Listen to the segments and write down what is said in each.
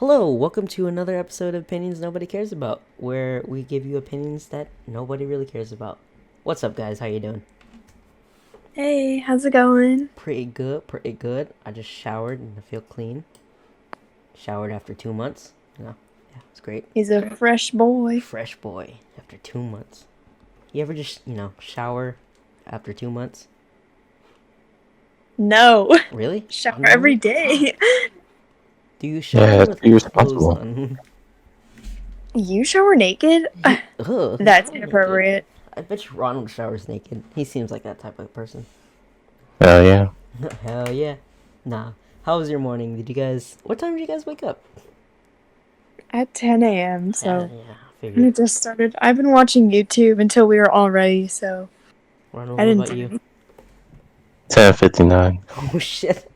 Hello, welcome to another episode of Opinions Nobody Cares About, where we give you opinions that nobody really cares about. What's up, guys? How you doing? Hey, how's it going? Pretty good, pretty good. I just showered and I feel clean. Showered after 2 months. Yeah, it's great. He's a fresh boy. Fresh boy after 2 months. You ever just, shower after 2 months? No, Really? Oh, shower every no? day. Do you shower Yeah, it's with clothes irresponsible. on? You shower naked? Ugh, That's naked. inappropriate. I bet you Ronald showers naked. He seems like that type of person. Oh yeah. Hell yeah. Nah. How was your morning? What time did you guys wake up? At 10 a.m., Yeah, so yeah, I and figured. it just started. I've been watching YouTube until we were all ready, so Ronald, I what didn't about do you? anything. 10:59 Oh shit.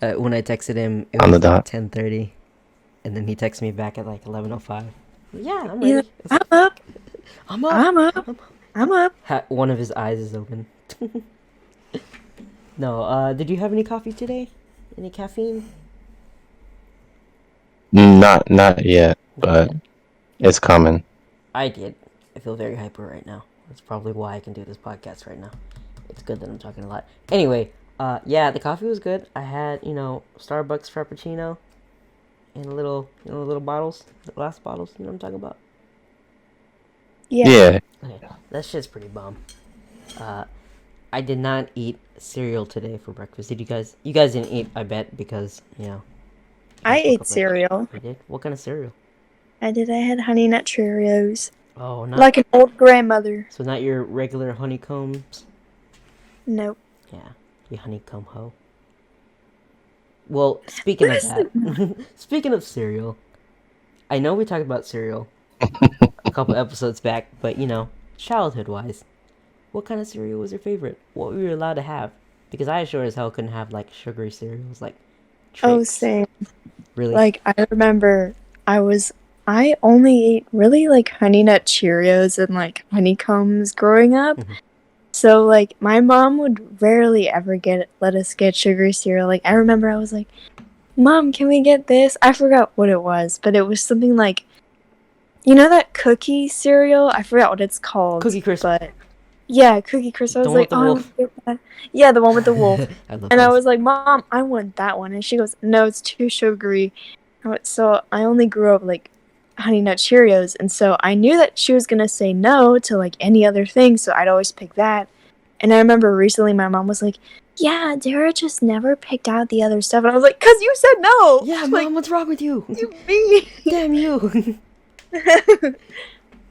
When I texted him, it on the was like dot. 10:30, and then he texted me back at like 11:05. Yeah, I'm Yeah, ready. I'm up. I'm up. I'm up. I'm I'm up. One of his eyes is open. No, did you have any coffee today? Any caffeine? Not yet, but Yeah, it's coming. I did. I feel very hyper right now. That's probably why I can do this podcast right now. It's good that I'm talking a lot. Anyway, yeah, the coffee was good. I had, Starbucks Frappuccino in little bottles, the glass bottles. You know what I'm talking about? Yeah. Yeah. Okay, that shit's pretty bomb. Uh, I did not eat cereal today for breakfast. Did you guys? You guys didn't eat, I bet, because you I guys woke ate up late. cereal. You did? What kind of cereal? I did. I had Honey Nut Cheerios. Oh, not Like an old grandmother. so not your regular honeycombs. Nope. Yeah, you honeycomb hoe. Well, speaking of Listen. that, speaking of cereal, I know we talked about cereal a couple episodes back, but childhood wise, what kind of cereal was your favorite? What were you allowed to have? Because I sure as hell couldn't have like sugary cereals like Oh, Trix. same. Really? Like, I remember I only ate really like Honey Nut Cheerios and like honeycombs growing up. Mhm. So, like, my mom would rarely ever let us get sugary cereal. Like, I remember I was like, Mom, can we get this? I forgot what it was, but it was something like, you know that cookie cereal? I forgot what it's called. Cookie Crisp. But yeah, Cookie Crisp. I The was one like, with the oh, I want wolf. to get that. Yeah, the one with the wolf. I love And I those. was like, Mom, I want that one. And she goes, no, it's too sugary. So I only grew up like Honey Nut Cheerios. And so I knew that she was going to say no to like any other thing. So I'd always pick that. And I remember recently my mom was like, yeah, Dara just never picked out the other stuff. And I was like, because you said no. Yeah, Like, Mom, what's wrong with you? you me. Damn you.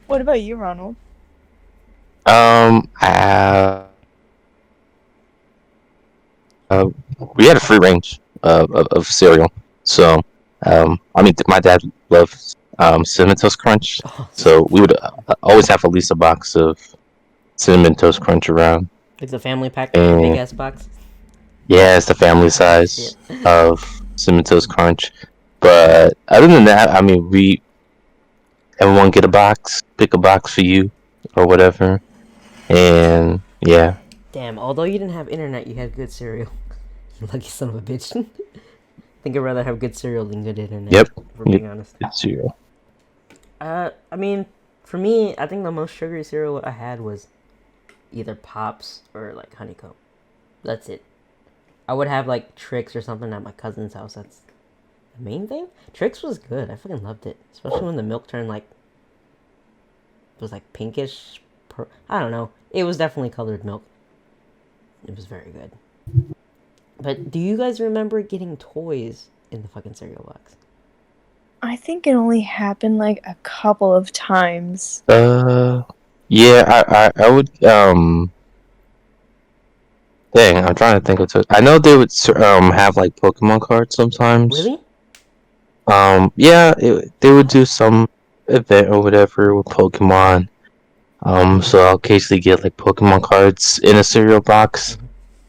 What about you, Ronald? I we had a free range of cereal, so I mean my dad loves cinnamon toast crunch, Oh, so we would always have at least a box of cinnamon toast crunch around. like the family pack, the big And ass box. yeah, it's the family Yeah. size of cinnamon toast crunch. But other than that, I mean, everyone get a box, pick a box for you or whatever, and yeah, Damn, although you didn't have internet, you had good cereal. You lucky son of a bitch. I think I'd rather have good cereal than good internet, yep, if we're being honest. it's cereal. I mean, for me, I think the most sugary cereal I had was either Pops or like honeycomb. That's it. I would have like Trix or something at my cousin's house. That's the main thing. Trix was good. I fucking loved it, especially when the milk turned like it was like pinkish. I don't know. It was definitely colored milk. It was very good. But do you guys remember getting toys in the fucking cereal box? I think it only happened like a couple of times. Yeah, I would Dang, I'm trying to think of it. I know they would have like Pokemon cards sometimes. Really? Yeah, they would do some event or whatever with Pokemon. So I'll occasionally get like Pokemon cards in a cereal box. Mhm.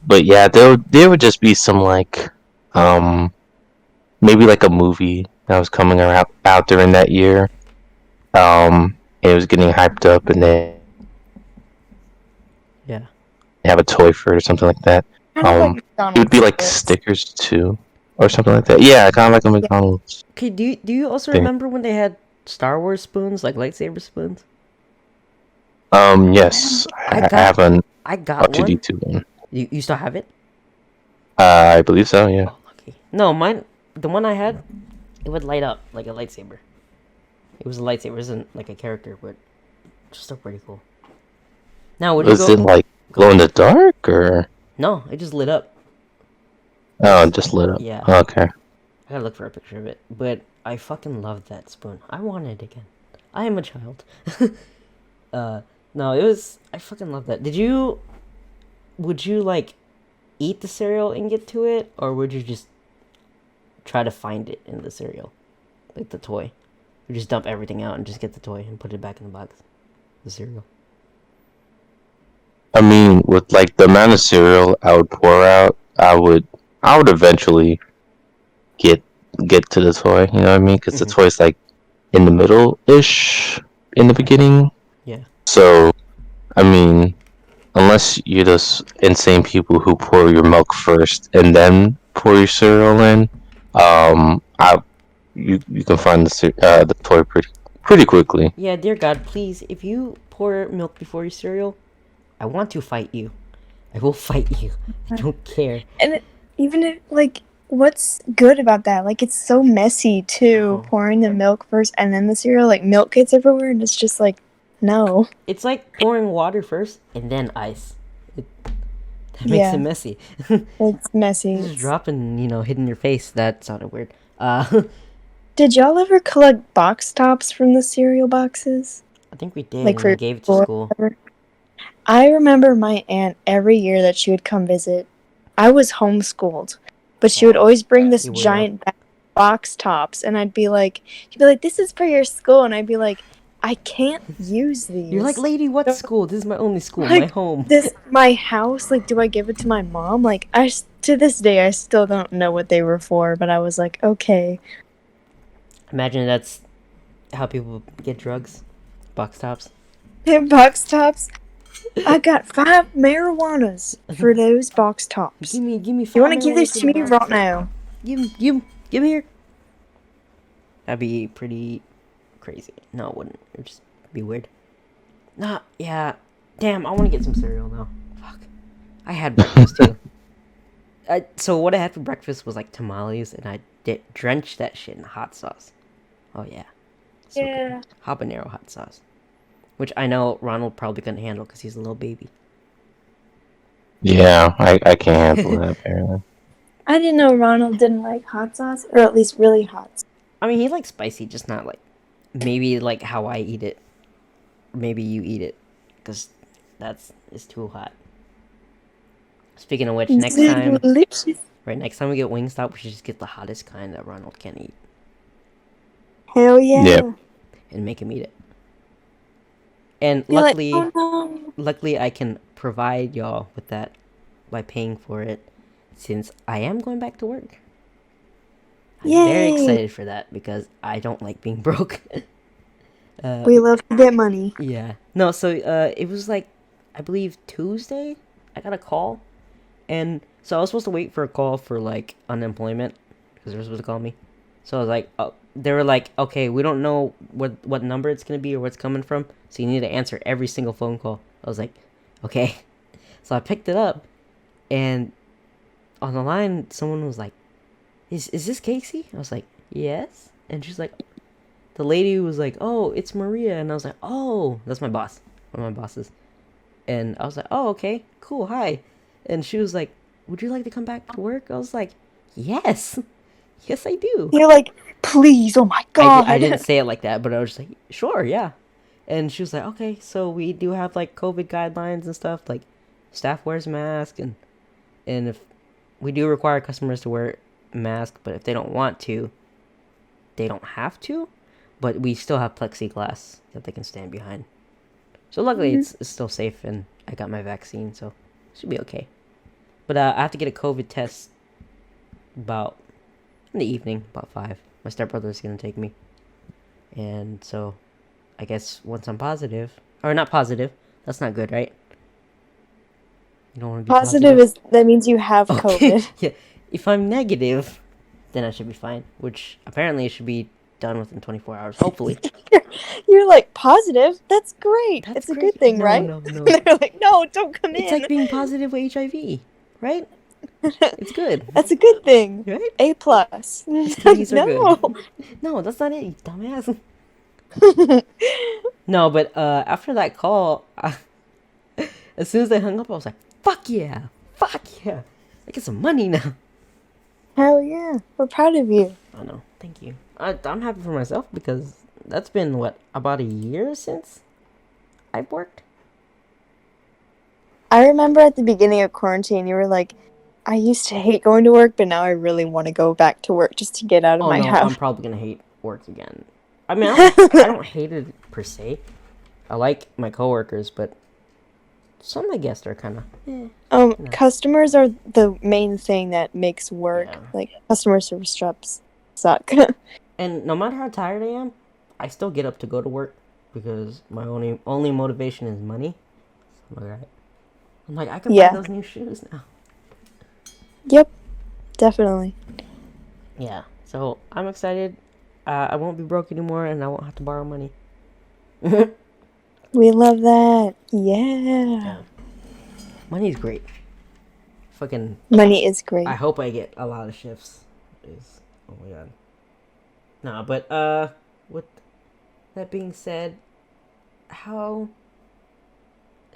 But yeah, there would just be some like um maybe like a movie that was coming around out during that year. It was getting hyped up, and they Yeah. have a toy for it or something like that. Kind of like It would McDonald's be like toys. stickers too. or something like that. Yeah, kind of like a McDonald's Okay, do you also thing. remember when they had Star Wars spoons, like lightsaber spoons? Yes, I I got have an I got one. R2D2 one. You still have it? I believe so. Yeah. Oh, lucky. No, mine. The one I had, it would light up like a lightsaber. It was a lightsaber, it wasn't like a character, but just still pretty cool. Now, would you Was it go? like Go glow in ahead. the dark or? No, it just lit up. Oh, it It's just lit up. yeah. Okay. I gotta look for a picture of it, but I fucking loved that spoon. I want it again. I am a child. uh, no, it was. I fucking love that. Did you? Would you like eat the cereal and get to it, or would you just try to find it in the cereal, like the toy? You just dump everything out and just get the toy and put it back in the box. The cereal. I mean, with like the amount of cereal I would pour out, I would eventually get get to the toy. You know what I mean? Because the Mm-hmm. toy's like in the middle ish in the beginning. Yeah. So I mean, unless you're those insane people who pour your milk first and then pour your cereal in, I you can find the toy pretty quickly. Yeah, dear God, please, if you pour milk before your cereal, I want to fight you. I will fight you. I don't care. And even if, like, what's good about that? Like, it's so messy, too, Oh. pouring the milk first and then the cereal. Like, milk gets everywhere, and it's just like, no. It's like pouring water first and then ice. That makes Yeah. it messy. It's messy. Just It's- dropping, hitting your face. That sounded weird. Did y'all ever collect box tops from the cereal boxes? I think we did, Like, and for we your gave it to school or school. whatever? I remember my aunt every year that she would come visit. I was homeschooled, but she would Oh, always bring this you were. giant bag of box tops, and she'd be like, "This is for your school," and I'd be like, "I can't use these." You're like, lady, what Don't- school? This is my only school, my Like, home. This my house. Like, do I give it to my mom? Like, to this day I still don't know what they were for, but I was like, okay. Imagine that's how people get drugs. Box tops. Box tops. I got 5 marijuanas for those box tops. Give me. You want to give $5 this for to the me box right top. now? Give me here. That'd be pretty crazy. No, it wouldn't. It'd just be weird. Nah, yeah. Damn, I want to get some cereal now. Fuck. I had breakfast too. So what I had for breakfast was like tamales, and I drenched that shit in hot sauce. Oh yeah. So good. Habanero hot sauce. Which I know Ronald probably couldn't handle because he's a little baby. Yeah, I can't handle that apparently. I didn't know Ronald didn't like hot sauce, or at least really hot. I mean, he likes spicy, just not like maybe like how I eat it. Maybe you eat it, because it's too hot. Speaking of which, next time Delicious. next time we get Wingstop, we should just get the hottest kind that Ronald can eat Hell yeah. Yep. and make him eat it. And You're luckily, like, oh no. luckily, I can provide y'all with that by paying for it, since I am going back to work. I'm very Yay. excited for that because I don't like being broke. We love to get money. Yeah. No, so it was like, I believe Tuesday, I got a call. And so I was supposed to wait for a call for like unemployment because they were supposed to call me. So I was like, oh, they were like, okay, we don't know what number it's going to be or where it's coming from. So you need to answer every single phone call. I was like, okay. So I picked it up, and on the line, someone was like, is this Casey? I was like, yes. And she's like, the lady was like, oh, it's Maria. And I was like, oh, that's my boss. One of my bosses. And I was like, oh, okay, cool, hi. And she was like, would you like to come back to work? I was like, yes. Yes, I do. You're like, please, oh my god. I didn't say it like that, but I was just like, sure, yeah. And she was like, okay, so we do have like COVID guidelines and stuff. Like, staff wears masks, and if we do require customers to wear masks, but if they don't want to, they don't have to. But we still have plexiglass that they can stand behind. So luckily, it's still safe, and I got my vaccine, so it should be okay. But I have to get a COVID test about in the evening, about 5. My stepbrother's gonna take me, and so I guess once I'm positive, or not positive, that's not good, right? You don't want to be Positive is that means you have okay. COVID. Yeah. If I'm negative, then I should be fine. Which apparently it should be done within 24 hours. Hopefully. You're like, positive? That's great. That's It's a great. good thing, No, right? no, no. They're like, no, don't come It's in. like being positive with HIV, right? It's good, That's a good thing. right? A plus. STDs are No. good. No, that's not it, you dumbass. No, but after that call, as soon as they hung up, I was like, fuck yeah. Fuck yeah. I get some money now. Hell yeah. We're proud of you. Oh no, thank you. I'm happy for myself because that's been, what, about a year since I've worked? I remember at the beginning of quarantine, you were like, I used to hate going to work, but now I really want to go back to work just to get out of Oh my no, house. I'm probably gonna hate work again. I mean, I don't hate it per se. I like my coworkers, but some of the guests are kind of. Customers are the main thing that makes work. Yeah. Like, customer service jobs suck. And no matter how tired I am, I still get up to go to work because my only motivation is money. So I'm like, I can buy those new shoes now. Yep, definitely. Yeah, so I'm excited. I won't be broke anymore, and I won't have to borrow money. We love that. Yeah. Money's great. Fucking. Money is great. I hope I get a lot of shifts. Oh my god. No, but with that being said, how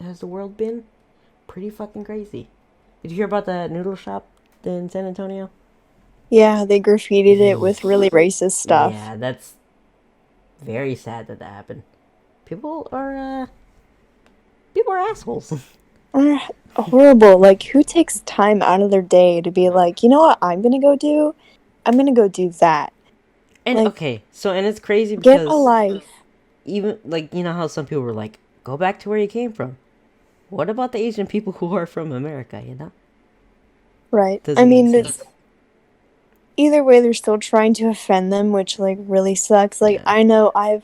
has the world been? Pretty fucking crazy. Did you hear about that noodle shop in San Antonio? Yeah, they graffitied it with really racist stuff. Yeah, that's very sad that happened. People are assholes. Horrible. Like, who takes time out of their day to be like, you know what I'm gonna go do? I'm gonna go do that. And like, okay, and it's crazy because get a life. Even like, you know how some people were like, go back to where you came from. What about the Asian people who are from America, you know? Right. Doesn't I mean, make sense. either way, they're still trying to offend them, which like really sucks. Like, Yeah. I know I've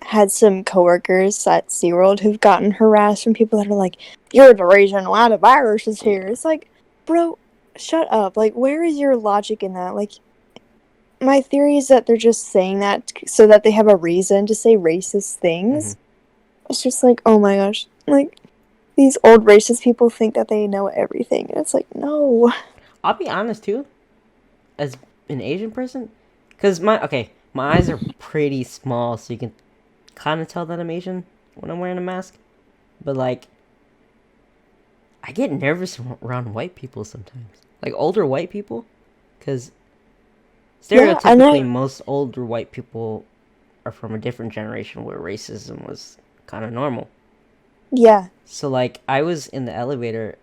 had some coworkers at SeaWorld who've gotten harassed from people that are like, you're the reason why the virus is here. It's like, bro, shut up. Like, where is your logic in that? Like, my theory is that they're just saying that so that they have a reason to say racist things. Mm-hmm. It's just like, oh my gosh. Like, these old racist people think that they know everything. And it's like, no. I'll be honest, too. As an Asian person. Because my eyes are pretty small, so you can kind of tell that I'm Asian when I'm wearing a mask. But, like, I get nervous around white people sometimes. Like, older white people. Because stereotypically, most older white people are from a different generation where racism was kind of normal. Yeah. So, like, I was in the elevator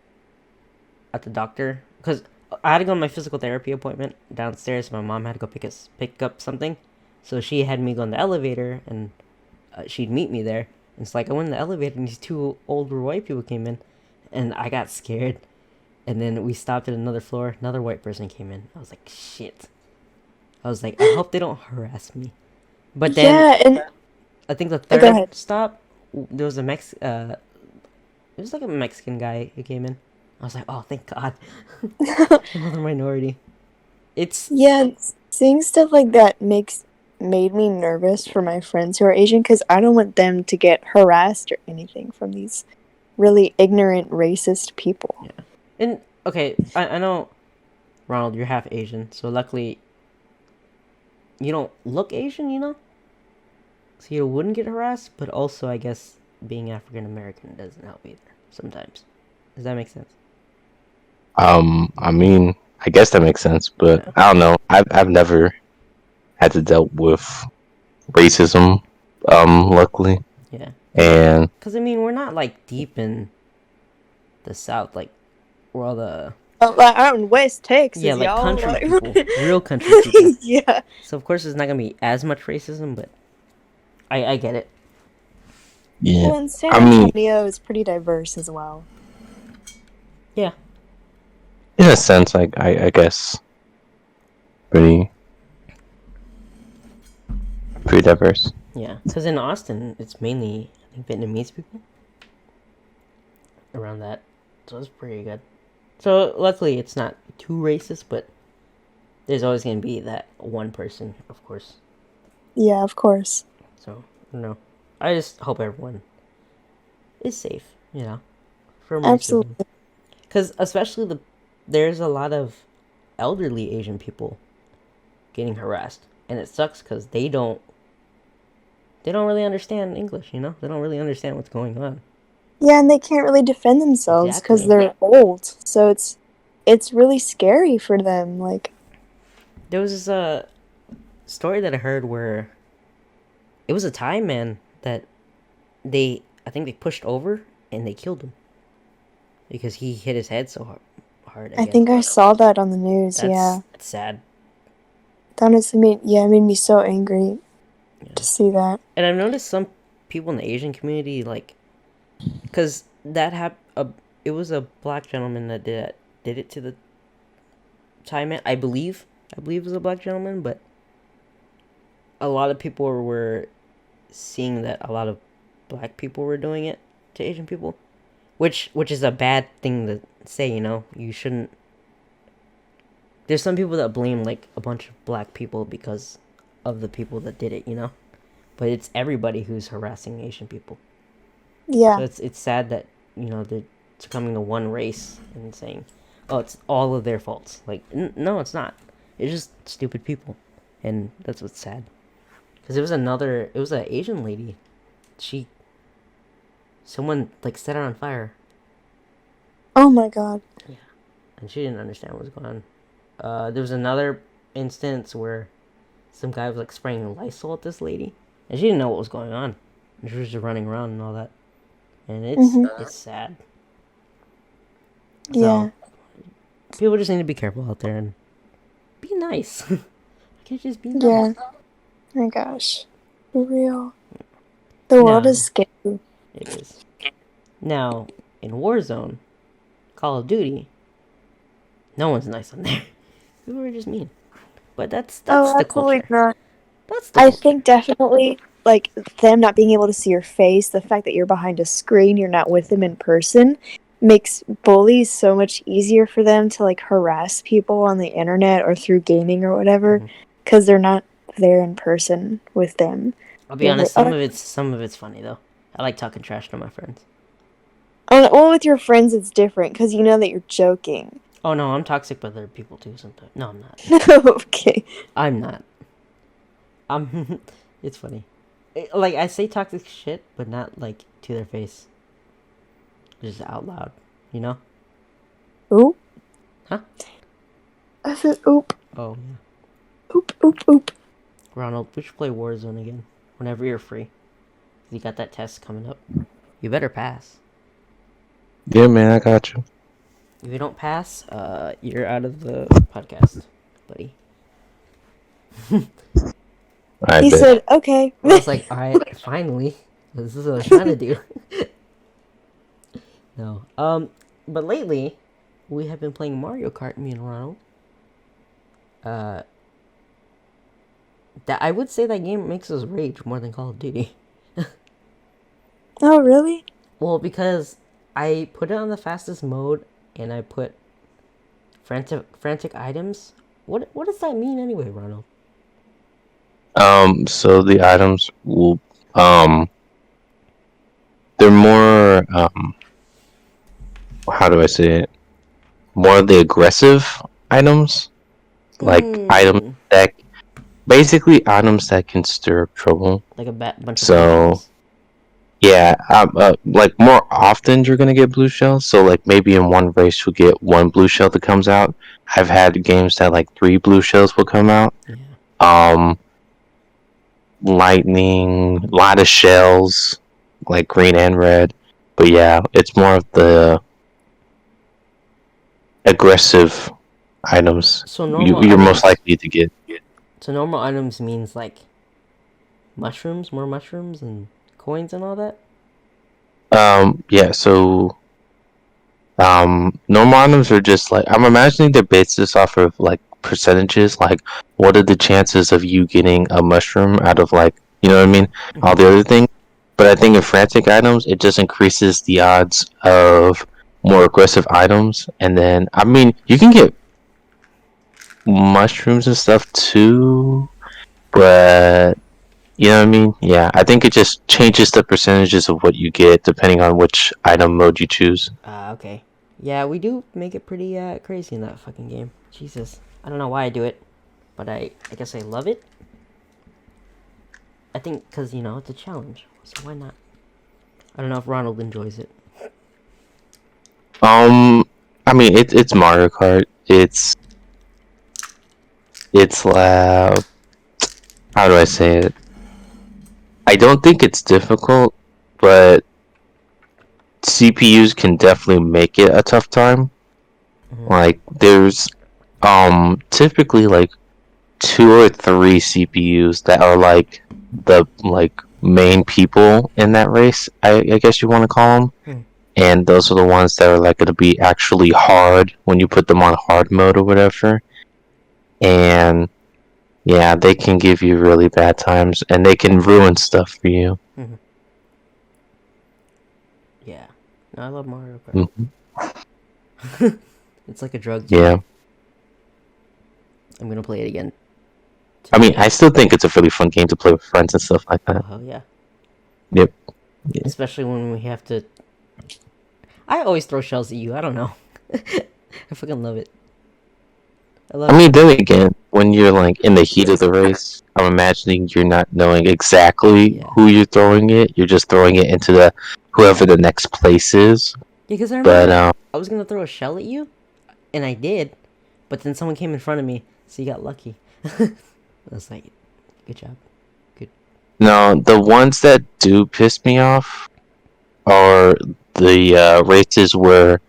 at the doctor. Because I had to go to my physical therapy appointment downstairs. My mom had to go pick up something. So she had me go in the elevator, and she'd meet me there. And it's like, I went in the elevator, and these two older white people came in. And I got scared. And then we stopped at another floor. Another white person came in. I was like, shit. I was like, I hope they don't harass me. But then, I think the third stop, there was it was like a Mexican guy who came in. I was like, oh, thank God. Another minority. Seeing stuff like that made me nervous for my friends who are Asian because I don't want them to get harassed or anything from these really ignorant, racist people. Yeah. And, okay, I know, Ronald, you're half Asian, so luckily you don't look Asian, you know? So you wouldn't get harassed, but also, I guess, being African American doesn't help either, sometimes. Does that make sense? I mean, I guess that makes sense, but I don't know. I've never had to deal with racism, luckily. Yeah. And because I mean, we're not like deep in the South, like we're all the out in West Texas, like y'all. Country people, real country people. Yeah. So of course, there's not gonna be as much racism, but I get it. Yeah. Well, and San Antonio is pretty diverse as well. Yeah. In a sense, I guess, pretty diverse. Yeah, because in Austin, it's mainly, I think, Vietnamese people around that. So it's pretty good. So luckily, it's not too racist, but there's always gonna be that one person, of course. Yeah, of course. So no, I just hope everyone is safe. For most of them, Absolutely. because especially there's a lot of elderly Asian people getting harassed, and it sucks because they don't really understand English. They don't really understand what's going on. Yeah, and they can't really defend themselves because Exactly. they're old. So it's really scary for them. Like, There was this story that I heard where it was a Thai man that I think they pushed over and they killed him because he hit his head so hard. I I guess think I saw that on the news. that's Yeah, sad. that honestly it made me so angry Yeah. to see that. And I've noticed some people in the Asian community, like, because it was a black gentleman that did it to the Thai man. I believe it was a black gentleman, but a lot of people were seeing that a lot of black people were doing it to Asian people, which is a bad thing to say. You shouldn't. There's some people that blame like a bunch of black people because of the people that did it. But it's everybody who's harassing Asian people. So Yeah, it's sad that they're becoming a one race and saying, "Oh, it's all of their faults." Like, no, it's not. It's just stupid people, and that's what's sad. Because it was an Asian lady. Someone like set her on fire, oh my god. and she didn't understand what was going on. There was another instance where some guy was like spraying Lysol at this lady, and she didn't know what was going on. And she was just running around and all that, and it's sad. Yeah. So people just need to be careful out there and be nice. I can't just be nice. Yeah. My gosh. For real. The world No. is scary. It is. Now, in Warzone, Call of Duty, no one's nice on there. People are just mean. But that's the absolutely culture. not. That's the I culture. think definitely like them not being able to see your face, the fact that you're behind a screen, you're not with them in person, makes bullies so much easier for them to like harass people on the internet or through gaming or whatever, because they're not there in person with them. I'll be honest, some of it's funny though. I like talking trash to my friends. Well, with your friends, it's different because you know that you're joking. Oh no, I'm toxic with other people too sometimes. No, I'm not. Okay. I'm not. I'm. It's funny. Like I say toxic shit, but not like to their face. Just out loud, you know? Oop. Huh? I said oop. Oh yeah. Oop, oop, oop. Ronald, we should play Warzone again whenever you're free. You got that test coming up. You better pass. Yeah, man, I got you. If you don't pass, you're out of the podcast, buddy. He said, okay. I was like, alright, finally. This is what I was trying to do. No. But lately, we have been playing Mario Kart, me and Ronald. That I would say that game makes us rage more than Call of Duty. Oh, really? Well, because I put it on the fastest mode, and I put frantic items. What does that mean anyway, Ronald? So the items will, they're more, how do I say it? More of the aggressive items, like items that, basically items that can stir up trouble. Like a bunch of So, yeah, like more often you're gonna get blue shells. So like maybe in one race you'll get one blue shell that comes out. I've had games that like 3 blue shells will come out. Yeah. Lightning, a lot of shells, like green and red. But yeah, it's more of the aggressive items. So normal You're items, most likely to get. So normal items means like mushrooms, more mushrooms, and coins and all that. Yeah. So, normal items are just like, I'm imagining they're based this off of like percentages. Like, what are the chances of you getting a mushroom out of like, you know what I mean? All the other things. But I think in frantic items, it just increases the odds of more aggressive items. And then, I mean, you can get mushrooms and stuff too, but you know what I mean? Yeah, I think it just changes the percentages of what you get depending on which item mode you choose. Okay. Yeah, we do make it pretty crazy in that fucking game. Jesus. I don't know why I do it, but I guess I love it. I think because, it's a challenge. So why not? I don't know if Ronald enjoys it. I mean, it's Mario Kart. It's how do I say it? I don't think it's difficult, but CPUs can definitely make it a tough time. Mhm. Like there's typically like 2 or 3 CPUs that are like the main people in that race. I guess you want to call them. Hmm. And those are the ones that are like going to be actually hard when you put them on hard mode or whatever. And yeah, they can give you really bad times, and they can ruin stuff for you. Mhm. Yeah. No, I love Mario Kart. Hmm. It's like a drug to me. Yeah. I'm gonna play it again I mean, today. I still think it's a really fun game to play with friends and stuff like Oh that. hell yeah! Yep. Yeah. Especially when we have to. I always throw shells at you. I don't know. I fucking love it. I love I mean, it. then again, when you're like in the heat of the race, I'm imagining you're not knowing exactly Yeah. who you're throwing it. You're just throwing it into the whoever the next place is. Yeah, because I But remember I was gonna throw a shell at you, and I did, but then someone came in front of me, so you got lucky. I was like, good job. no, the ones that do piss me off are the races where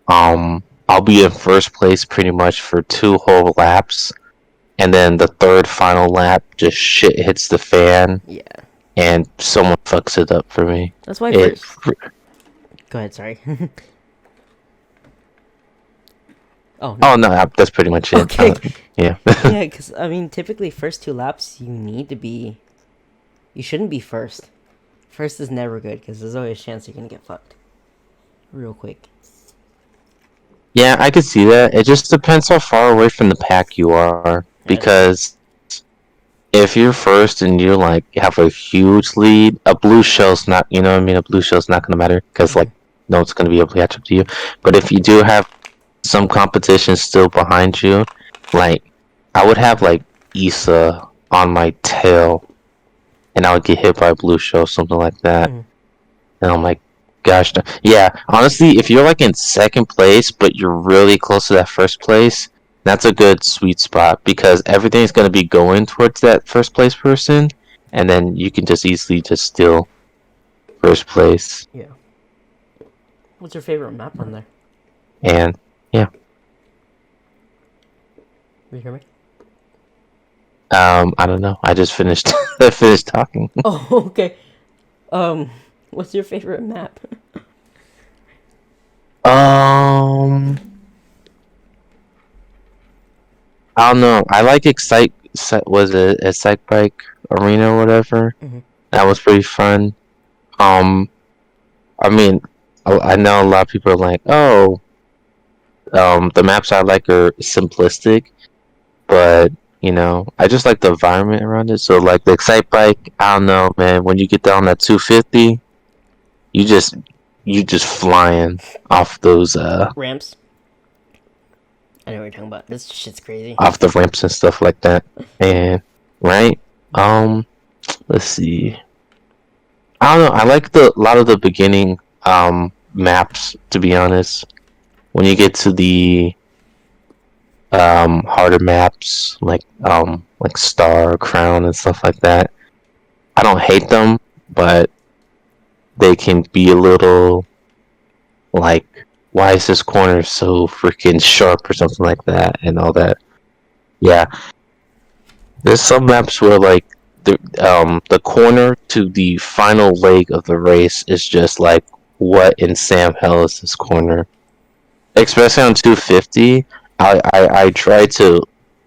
I'll be in first place pretty much for 2 whole laps, and then the third final lap just shit hits the fan Yeah. and someone fucks it up for me. That's why It first. Go ahead. Sorry. Oh no. Oh no, that's pretty much it. Okay. Yeah. Yeah, because I mean, typically first 2 laps you need to be. You shouldn't be first. First is never good because there's always a chance you're gonna get fucked. Real quick. Yeah, I could see that. It just depends how far away from the pack you are. That's true. Because if you're first and you like have a huge lead, a blue shell's not, you know what I mean? A blue shell's not gonna matter because like no one's gonna be able to catch up to you. But if you do have some competition still behind you, like I would have like Issa on my tail, and I would get hit by a blue shell, something like that. Mhm. And I'm like, gosh, yeah. Honestly, if you're like in second place, but you're really close to that first place, that's a good sweet spot because everything's gonna be going towards that first place person, and then you can just easily just steal first place. Yeah. What's your favorite map on there? And yeah, You hear me? I don't know. I just finished. I finished talking. Oh, okay. What's your favorite map? Um, I don't know. I like was it Excite Bike Arena or whatever? Mhm. That was pretty fun. Um, I mean, I know a lot of people are like, oh, the maps I like are simplistic, but I just like the environment around it. So like the Excite Bike, I don't know, man. When you get down that 250, you just flying off those Ramps. I know what you're talking about. This shit's crazy. off the ramps and stuff like that. And right, let's see. I don't know. I like a lot of the beginning maps, to be honest. When you get to the harder maps like Star, Crown, and stuff like that, I don't hate them, but they can be a little like, why is this corner so freaking sharp or something like that, and all that. Yeah, there's some maps where like the corner to the final leg of the race is just like, what in Sam hell is this corner? Especially on 250, I try to,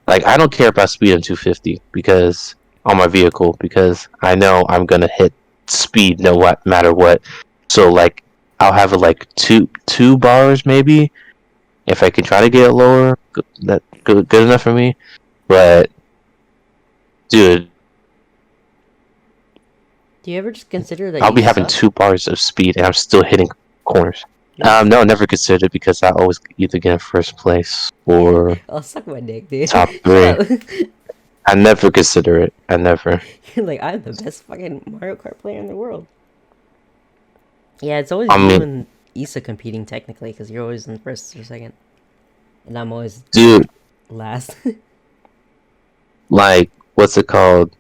like, I don't care about speed on 250 because on my vehicle, because I know I'm gonna hit speed matter what. So like I'll have it like two bars maybe, If I can try to get it lower, good enough for me. But dude, Do you ever just consider that I'll you be having suck? 2 bars of speed and I'm still hitting corners. Really? No, never considered it because I always either get in first place or I'll suck my dick, dude. top Shut 3. up. I never consider it. I never. You're like, I'm the best fucking Mario Kart player in the world. Yeah, it's always I you mean, and Issa competing technically, because you're always in first or second, and I'm always dude, last. like, what's it called?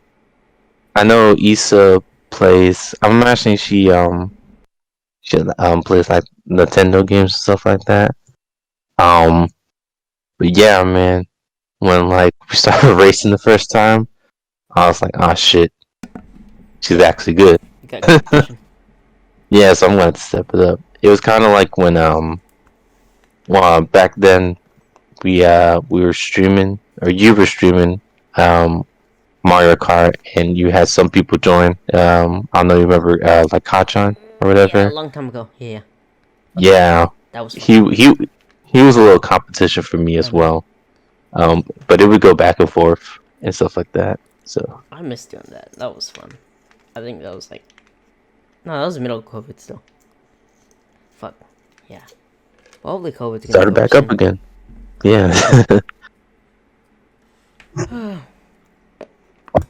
I know Issa plays. I'm imagining she plays like Nintendo games and stuff like that. But yeah, man, when like we started racing the first time, I was like, oh shit, she's actually good. You got competition. Yeah, so I'm gonna have to step it up. It was kind of like when well, back then we were streaming or you were streaming Mario Kart and you had some people join. I don't know you remember like Kachan or Yeah, a whatever. long time ago. Yeah, Yeah, that was fun. he was a little competition for me I as know. well. But it would go back and forth and stuff like that. So I missed doing that. That was fun. I think that was like, no, that was middle of COVID still. Fuck. Yeah. Well, hopefully COVID's gonna be started over back up soon. again. Yeah.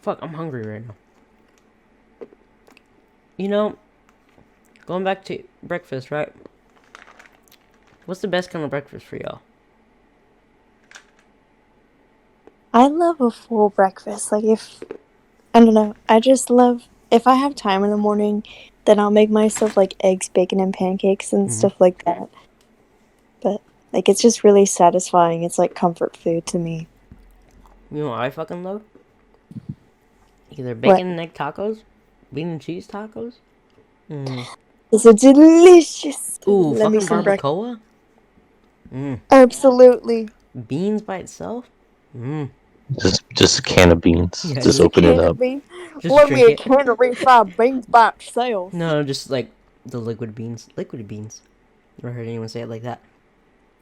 Fuck, I'm hungry right now. You know, going back to breakfast, right? What's the best kind of breakfast for y'all? I love a full breakfast. Like I don't know, I just love if I have time in the morning, then I'll make myself like eggs, bacon, and pancakes and stuff like that. But like it's just really satisfying. It's like comfort food to me. You know what I fucking love? Either What? bacon and egg tacos, bean and cheese tacos. It's a delicious. Ooh, Let me fucking some breakfast. barbacoa. Absolutely. Beans by itself. just a can of beans. Yeah, Just Just a open it can up. of beans. Just Let me drink a it. can of refried beans by itself. No, just like the liquid beans. Liquid beans. Never heard anyone say it like that.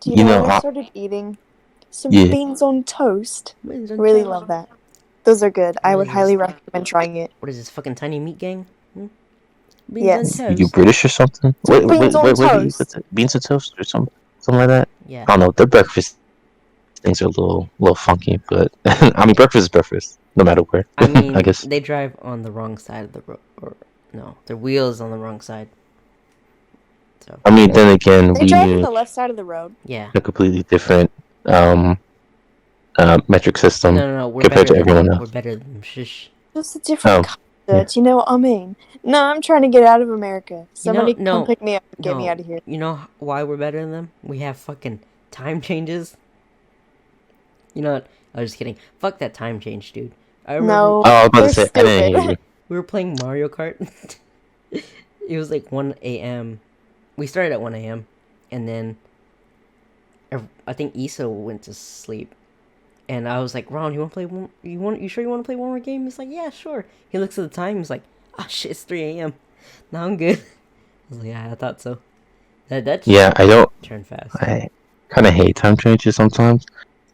Do you You know know, what I I, started eating? Some yeah. beans on toast. Beans on Really toast. love that. Those are good. I What would is highly this? recommend trying it. What is this fucking tiny meat gang? Beans Yes. on You toast. British or something? Some beans on Where do you put toast. the beans and toast or something like that? Yeah. I don't know. Their breakfast things are a little funky, but I mean, breakfast is breakfast, no matter where. I I mean, guess. they drive on the wrong side of the road. Or, no, their wheels on the wrong side. So, I mean, then again, They we drive on use the left side of the road. yeah. a completely different metric system No. We're compared better to than everyone them. We're else. better than them. Shush. Just a different Oh, concept. You know what I mean? No, I'm trying to get out of America. Somebody come no. pick me up and get me out of here. You know why we're better than them? We have fucking time changes. You know what? I was just kidding. Fuck that time change, dude. I remember No, I was about they're to say I didn't hear you. stupid. we were playing Mario Kart. It was like 1 a.m. We started at 1 a.m. and then I think Issa went to sleep. And I was like, Ron, you want to play one? You sure you want to play one more game? He's like, yeah, sure. He looks at the time. He's like, oh shit, it's 3 a.m. Now I'm good. I was like, yeah, I thought so. That Yeah, I don't. turned fast. I kind of hate time changes sometimes.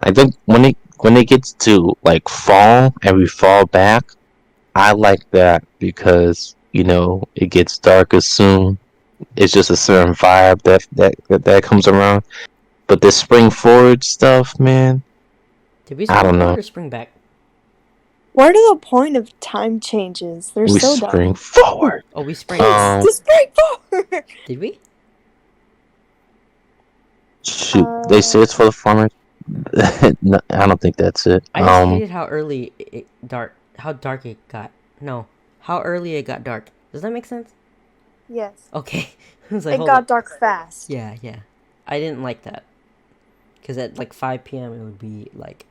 I think when it gets to like fall and we fall back, I like that because it gets darker soon. It's just a certain vibe that comes around. But the spring forward stuff, man, Did we I spring don't forward know. or spring back? What are the point of time changes? They're We so spring dumb. forward. Oh, we sprang. Just spring forward. Did we? Shoot, they say it's for the farmers. No, I don't think that's it. I just hated how early how dark it got. No, how early it got dark. Does that make sense? Yes. Okay. I was like, It hold got on. dark fast. Yeah. I didn't like that. Because at like 5 p.m. it would be like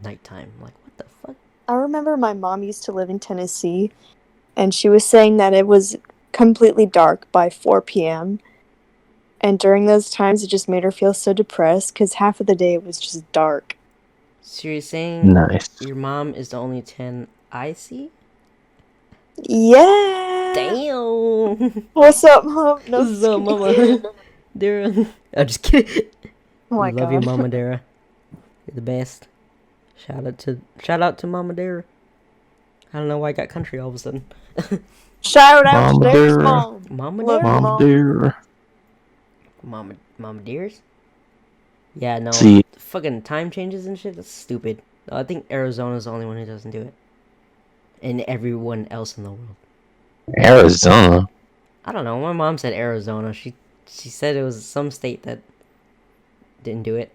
nighttime. Like, what the fuck? I remember my mom used to live in Tennessee, and she was saying that it was completely dark by 4 p.m. And during those times, it just made her feel so depressed because half of the day it was just dark. So you're saying Nice. your mom is the only 10 I see? Yeah. Damn. What's up, Mom? No, What's up, mama? Dara. I'm just kidding. Oh my We love you, god. Mama Dara. You're the best. Shout out to Mama Dara. I don't know why I got country all of a sudden. Shout out to Mama Dara's dear. mom. Mama Love you, Dara? Mama mom. dear. Mama Dears? Yeah, no. See, Fucking time changes and shit. That's stupid. I think Arizona's the only one who doesn't do it. And everyone else in the world. Arizona. I don't know. My mom said Arizona. She said it was some state that didn't do it.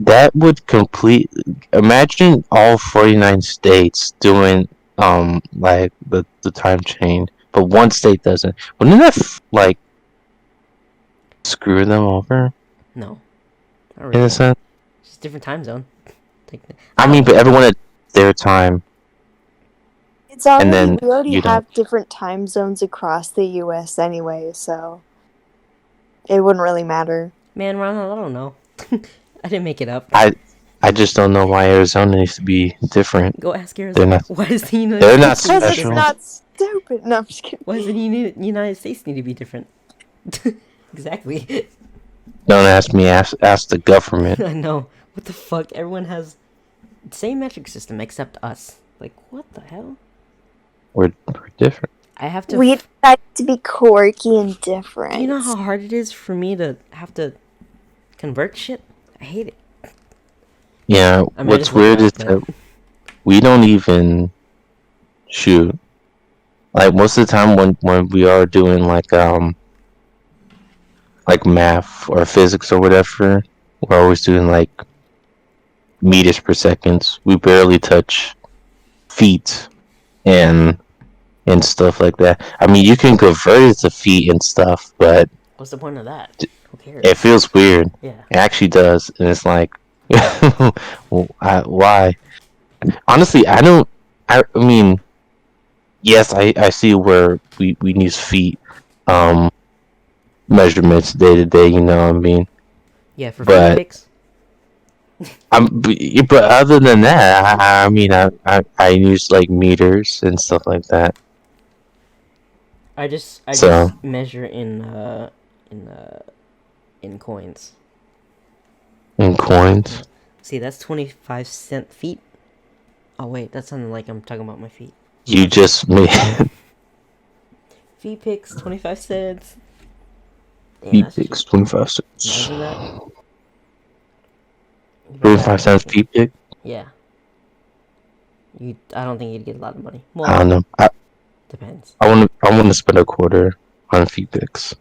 That would complete. Imagine all 49 states doing like the time change, but one state doesn't. Wouldn't that like screw them over No. Not in a really. sense? It's just different time zone. I don't mean, but know. everyone at their time, It's already, then we already you don't. have different time zones across the US anyway, so it wouldn't really matter. Man, Ronald, I don't know. I didn't make it up. I just don't know why Arizona needs to be different. Go ask They're Arizona. not. Why does the United They're not States need to be Because it's special. different? not stupid. No, I'm just kidding. Why does the United States need to be different? Exactly. Don't ask me. Ask the government. I know. What the fuck? Everyone has the same metric system except us. Like, what the hell? We're different. I have to. We decided to be quirky and different. Do you know how hard it is for me to have to convert shit? I hate it. Yeah. I mean, I What's just look weird it is up, that we don't even shoot. Like most of the time when we are doing like math or physics or whatever, we're always doing like meters per second. We barely touch feet and stuff like that. I mean, you can convert it to feet and stuff, but What's the point of that? Who cares? it feels weird. Yeah. It actually does, and it's like, why? Honestly, I don't. I mean, yes, I see where we use feet measurements day to day. You know what I mean? Yeah, for feet But pics. but other than that, I mean, I use like meters and stuff like that. I So- just measure in coins. In coins. See, that's 25-cent feet. Oh wait, that sounded like I'm talking about my feet. You just made Feet pics, 25 cents. Damn, feet that's pics, cheap. 25 cents. Imagine that. 25 cents feet pic. Yeah. I don't think you'd get a lot of money. I Well, don't know. depends. I want to spend a quarter on feet pics.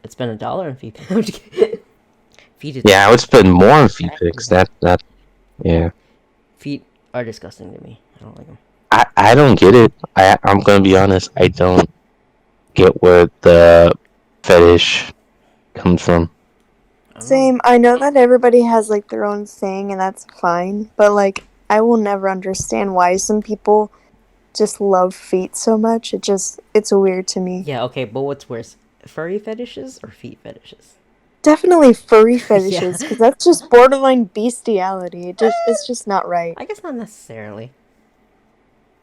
It's been $1 in feet. I'm just kidding. Feet is Yeah, I would spend more on feet pics. That yeah. Feet are disgusting to me. I don't like them. I don't get it. I'm gonna be honest. I don't get where the fetish comes from. I don't know. Same. I know that everybody has like their own thing, and that's fine. But like, I will never understand why some people just love feet so much. It's weird to me. Yeah, okay, but what's worse? Furry fetishes or feet fetishes? Definitely furry fetishes, because that's just borderline bestiality. It's just not right. I guess not necessarily.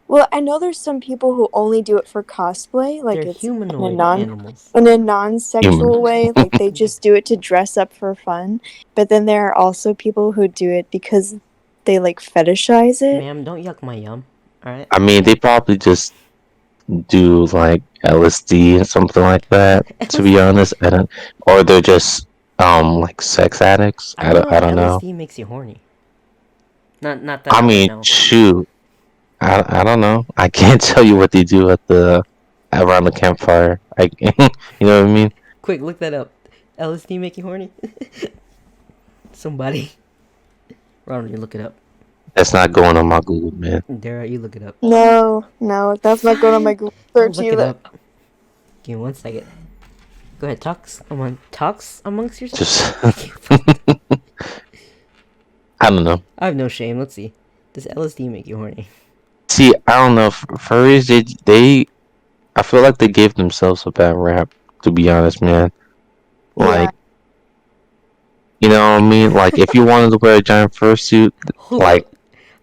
Well, I know there's some people who only do it for cosplay, like They're it's humanoid animals. in a non-sexual Human. way, like they just do it to dress up for fun. But then there are also people who do it because they like fetishize it. Ma'am, don't yuck my yum. Alright? I mean, they probably just do like LSD and something like that. To be honest, I don't. Or they're just like sex addicts. I don't know. LSD makes you horny. Not that I would mean, know. shoot. I don't know. I can't tell you what they do at around the campfire. You know what I mean? Quick, look that up. LSD make you horny? Somebody. Ronald, you look it up. That's not going on my Google, man. Dara, you look it up. No, that's not going on my Google I'll search look it either. up. Give me 1 second. Go ahead, talks amongst yourselves. Just I don't know. I have no shame. Let's see. Does LSD make you horny? See, I don't know. Furries, they I feel like they gave themselves a bad rap. To be honest, man. Like, you know what I mean? Like, if you wanted to wear a giant fursuit, Hold like, up.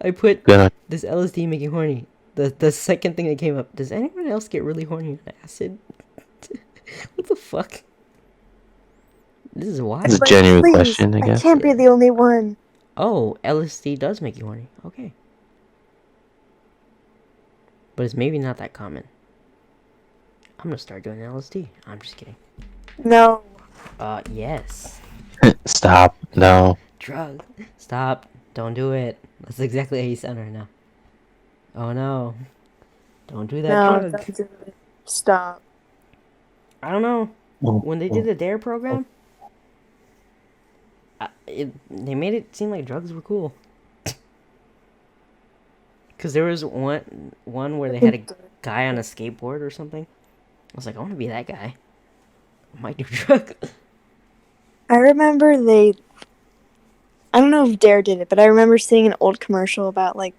I put gonna does LSD make you horny? The second thing that came up. Does anyone else get really horny on acid? What the fuck? This is why. It's a Like, genuine please, question, I guess. can't be the only one. Oh, LSD does make you horny. Okay. But it's maybe not that common. I'm gonna start doing LSD. I'm just kidding. No. Yes. Stop. No. Drug. Stop. Don't do it. That's exactly how you sound right now. Oh no. Don't do that No, drug. don't do it. Stop. I don't know. Oh, When they did the Dare program, they made it seem like drugs were cool. Because there was one where they had a guy on a skateboard or something. I was like, I want to be that guy. I might do drug. I remember I don't know if Dare did it, but I remember seeing an old commercial about like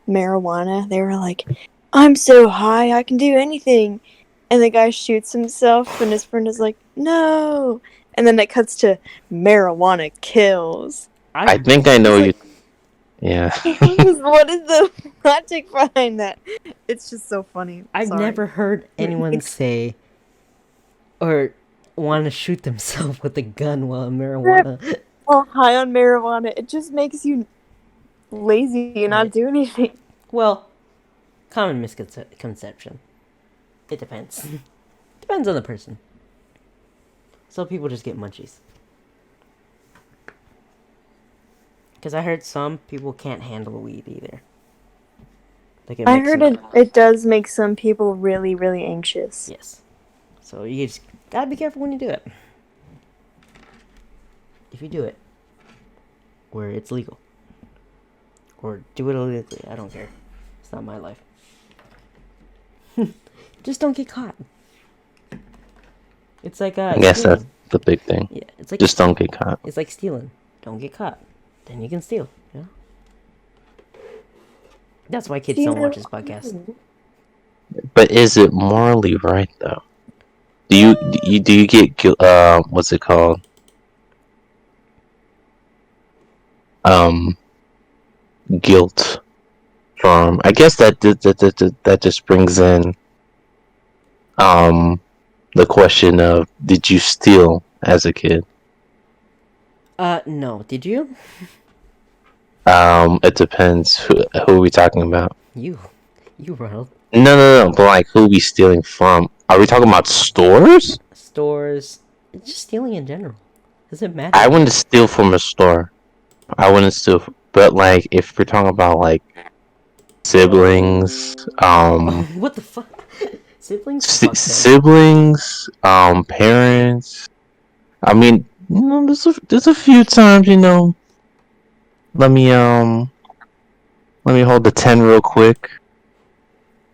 marijuana. They were like, I'm so high, I can do anything. And the guy shoots himself, and his friend is like, no. And then it cuts to marijuana kills. I think I know you. Yeah. What is the logic behind that? It's just so funny. I've Sorry. never heard anyone say or want to shoot themselves with a gun while on marijuana. Well, high on marijuana, it just makes you lazy and not do anything. Well, common misconception. It depends. Depends on the person. Some people just get munchies. Because I heard some people can't handle weed either. Like I heard it does make some people really, really anxious. Yes. So you just gotta be careful when you do it. If you do it, where it's legal. Or do it illegally, I don't care. It's not my life. Just don't get caught. It's like I guess stealing. that's the big thing. Yeah, it's like Just don't get caught. It's like stealing. Don't get caught. Then you can steal. Yeah. That's why kids don't watch this podcast. But is it morally right though? Do you get what's it called? Guilt from? I guess that just brings in the question of, did you steal as a kid? No. Did you? It depends. Who are we talking about? You, Ronald. No. But like, who are we stealing from? Are we talking about stores? Stores. Just stealing in general. Does it matter? I wouldn't steal from a store. I wouldn't steal, but like, if we're talking about like siblings, What the fuck? Siblings? siblings, parents. I mean, there's a few times, Let me hold the 10 real quick.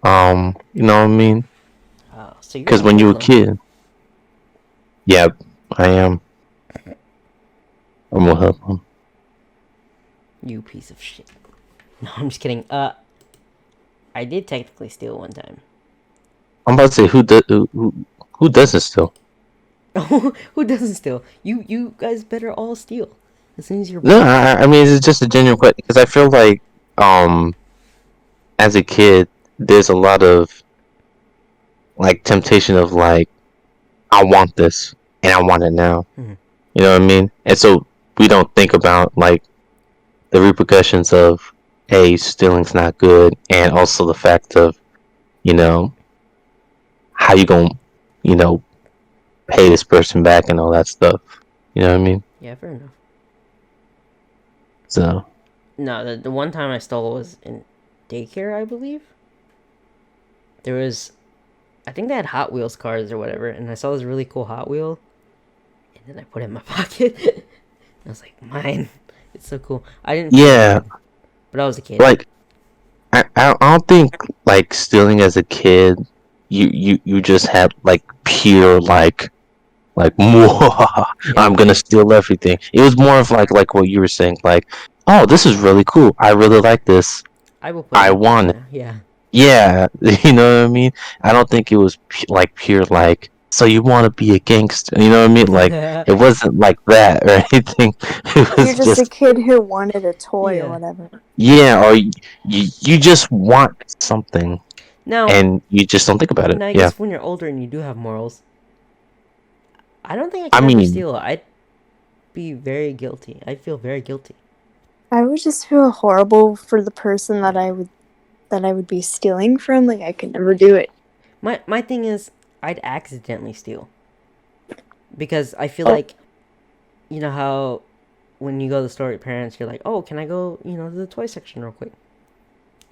You know what I mean? So you're Because when you were a kid, yeah, I am. I'm gonna help them. You piece of shit. No, I'm just kidding. I did technically steal one time. I'm about to say, who doesn't steal? Who doesn't steal? You guys better all steal as soon as you're. No, I mean, it's just a genuine question, because I feel like, as a kid, there's a lot of like temptation of like, I want this and I want it now. Mm-hmm. You know what I mean? And so we don't think about like the repercussions of, hey, stealing's not good, and also the fact of, how you gonna, pay this person back and all that stuff. You know what I mean? Yeah, fair enough. So. No, the one time I stole was in daycare, I believe. There was, I think they had Hot Wheels cars or whatever, and I saw this really cool Hot Wheel, and then I put it in my pocket. I was like, mine. It's so cool. I didn't. Yeah. But I was a kid. Like, I don't think like stealing as a kid, you just have like pure like I'm gonna steal everything. It was more of like what you were saying, like, oh, this is really cool. I really like this. I want it. Yeah. Yeah, you know what I mean? I don't think it was pure like, so you want to be a gangster, you know what I mean? Like, it wasn't like that or anything. It was You're just a kid who wanted a toy or whatever. Yeah, or you just want something, now, and you just don't think about it. Now, I yeah. guess when you're older and you do have morals, I don't think I can ever steal. be very guilty. I'd feel very guilty. I would just feel horrible for the person that I would be stealing from. Like, I could never do it. My thing is, I'd accidentally steal. Because I feel like, you know how when you go to the store with parents, you're like, oh, can I go, to the toy section real quick?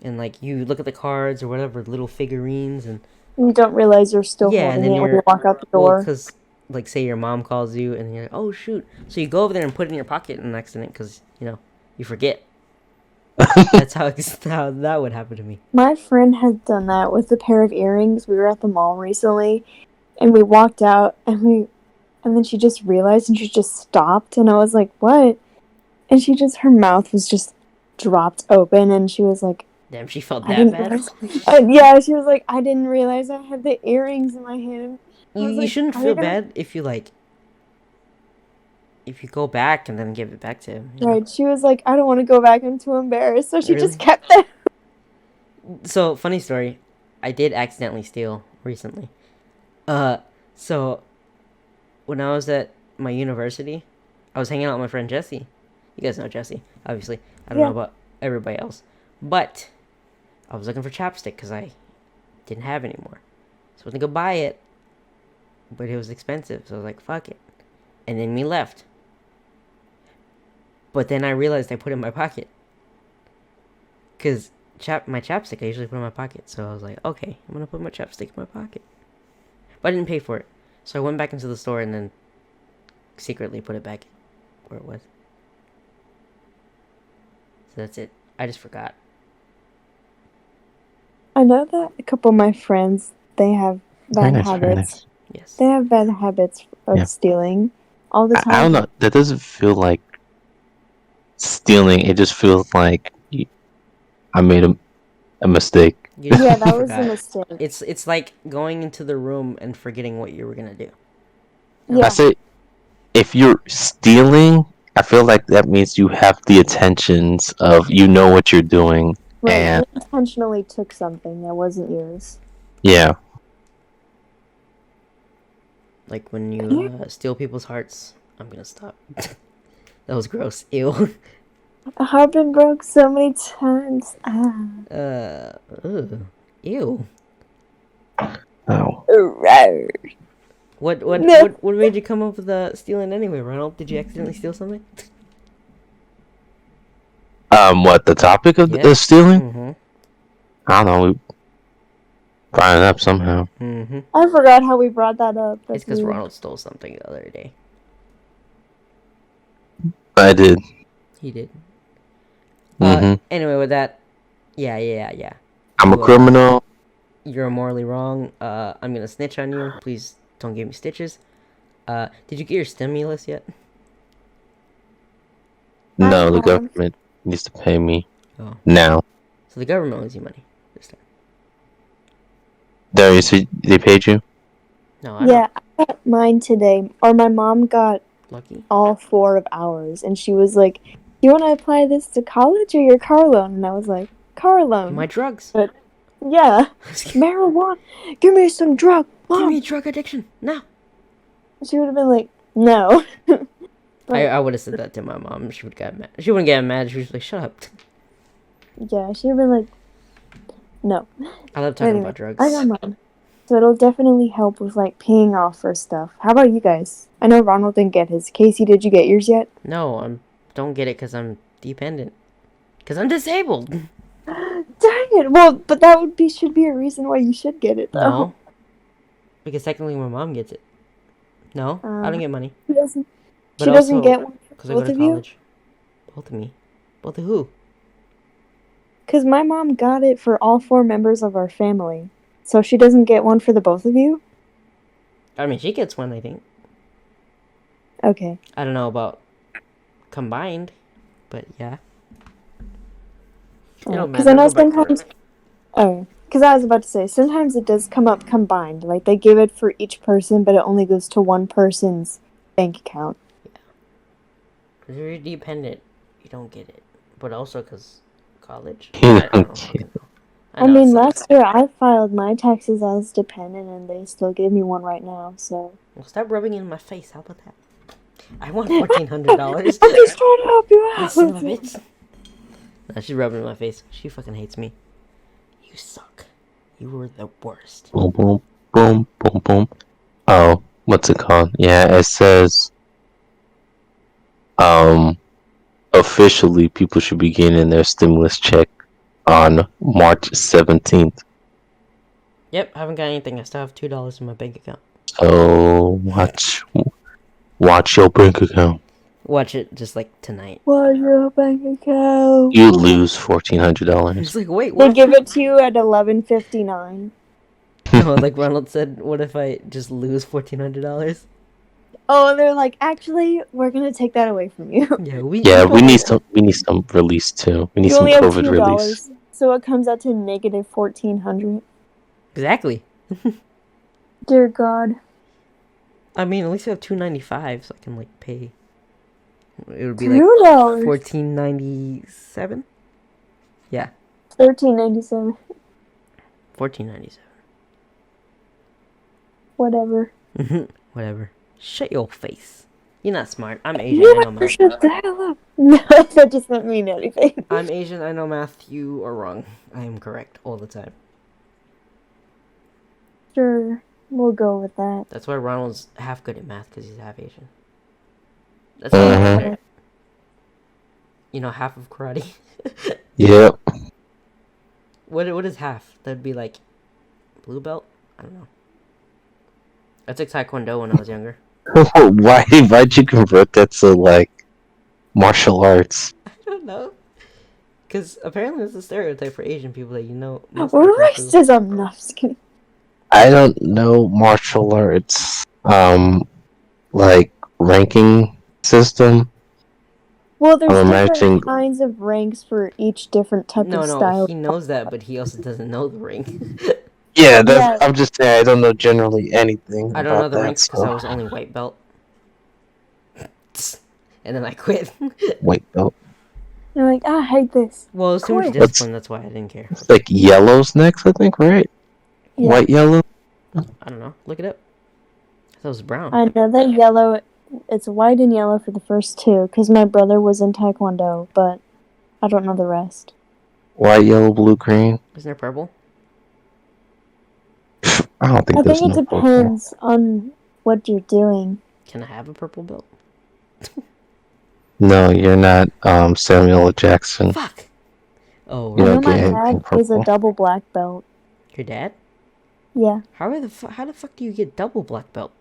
And, like, you look at the cards or whatever, little figurines, and You don't realize you're still yeah, and holding then it when you you're, walk out the well, door. because, like, say your mom calls you, and you're like, oh, shoot. So you go over there and put it in your pocket in an accident, because, you forget. That's how that would happen to me. My friend had done that with a pair of earrings. We were at the mall recently, and we walked out, and then she just realized, and she just stopped, and I was like, what? And her mouth was just dropped open, and she was like, Damn, she felt I that didn't bad? realize. Yeah, she was like, I didn't realize I had the earrings in my hand. You shouldn't feel bad if you, like, if you go back and then give it back to him. Right, she was like, I don't want to go back, I'm too embarrassed, so she Really? just kept them. So, funny story. I did accidentally steal recently. So, when I was at my university, I was hanging out with my friend Jesse. You guys know Jesse, obviously. I don't know about everybody else. But, I was looking for chapstick because I didn't have any more. So, I went to go buy it. But it was expensive, so I was like, fuck it. And then we left. But then I realized I put it in my pocket. Because my chapstick I usually put in my pocket. So I was like, okay, I'm going to put my chapstick in my pocket. But I didn't pay for it. So I went back into the store and then secretly put it back where it was. So that's it. I just forgot. I know that a couple of my friends, they have bad habits. Yes. They have bad habits of stealing all the time. I don't know. That doesn't feel like stealing. It just feels like I made a mistake. Yeah, that was a mistake. It's like going into the room and forgetting what you were gonna do. Yeah. I say, if you're stealing, I feel like that means you have the attentions of you know what you're doing. Right, And you intentionally took something that wasn't yours. yeah. Like when you steal people's hearts. I'm gonna stop. That was gross. Ew. I have been broke so many times. Ew. Oh. What made you come up with stealing anyway, Ronald? Did you accidentally steal something? What the topic of the stealing? Mm-hmm. I don't know. We brought it up somehow. Mm-hmm. I forgot how we brought that up. It's because Ronald stole something the other day. I did. He did. Mm-hmm. Anyway, with that, yeah. I'm a criminal. You're morally wrong. I'm gonna snitch on you. Please don't give me stitches. Did you get your stimulus yet? No, the government needs to pay me now. So the government owes you money this time. Darius, they paid you? No, I don't. I got mine today. Or my mom got Lucky. all 4 of ours, and she was like, "You want to apply this to college or your car loan?" And I was like, "Car loan." My drugs. But yeah, marijuana. Give me some drug. Mom. Give me drug addiction. No. She would have been like, "No." I would have said that to my mom. She would get mad. She wouldn't get mad. She was like, "Shut up." Yeah, she would have been like, "No." I love talking about drugs. I got mine. So it'll definitely help with like paying off for stuff. How about you guys? I know Ronald didn't get his. Casey, did you get yours yet? No, don't get it because I'm dependent. Because I'm disabled. Dang it! Well, but that should be a reason why you should get it, though. No. Because technically my mom gets it. No, I don't get money. She doesn't. But she doesn't get one for both of you? Both of me. Both of who? Because my mom got it for all 4 members of our family. So she doesn't get one for the both of you? I mean, she gets one, I think. Okay. I don't know about combined, but yeah. Because I know sometimes... Oh, because I was about to say, sometimes it does come up combined. Like, they give it for each person, but it only goes to one person's bank account. Yeah. Because if you're dependent, you don't get it. But also because college. I mean, last year I filed my taxes as dependent, and they still gave me one right now, so... Well, stop rubbing it in my face. How about that? I want $1,400. I'm just trying to help you You out. son of a bitch. Nah, she's rubbing it in my face. She fucking hates me. You suck. You were the worst. Boom, boom, boom, boom, boom. Oh, what's it called? Yeah, it says, officially people should be getting their stimulus check on March 17th. Yep, I haven't got anything. I still have $2 in my bank account. So watch your bank account. Watch it just like tonight. What's your bank account? You lose $1,400. It's like, wait, They what? give it to you at 11:59. No, like Ronald said, what if I just lose $1,400? Oh, they're like, actually, we're gonna take that away from you. Yeah, We need some release too. We need You some only have COVID release. $2, so it comes out to negative 1,400. Exactly. Dear God. I mean, at least I have $2.95, so I can like pay. It would be like $2. $14.97. Yeah, $13.97. $14.97. Whatever. Whatever. Shut your face. You're not smart. I'm Asian. You I know never math. shut the hell up. No, that does not mean anything. I'm Asian. I know math. You are wrong. I am correct all the time. Sure, we'll go with that. That's why Ronald's half good at math because he's half Asian. That's how I learned it. You know, half of karate. Yep. What is half? That'd be like blue belt? I don't know. I took Taekwondo when I was younger. Why'd you convert that to like martial arts? I don't know. Because apparently it's a stereotype for Asian people that you know. most of the kung fu. Racism. No, I'm just kidding. I don't know martial arts like ranking system. Well, there's I'm different imagining- kinds of ranks for each different type No, of no, style. he knows that, but he also doesn't know the ring. Yeah, Yeah. I'm just saying I don't know generally anything. I don't know about the that, ranks because so- I was only white belt. And then I quit. Wait, no. You're like, I hate this. Well, it was too much Quit. discipline, that's why I didn't care. It's like yellow's next, I think, right? Yeah. White, yellow. I don't know. Look it up. I thought it was brown. I know that yellow, it's white and yellow for the first two, because my brother was in Taekwondo, but I don't know the rest. White, yellow, blue, green. Isn't there purple? I don't think I there's think it no purple. depends on what you're doing. Can I have a purple belt? No, you're not Samuel L. Jackson. Fuck! Oh, You I right. don't know my get dad anything is a purple. double black belt. Your dad? Yeah. How the fuck do you get double black belt?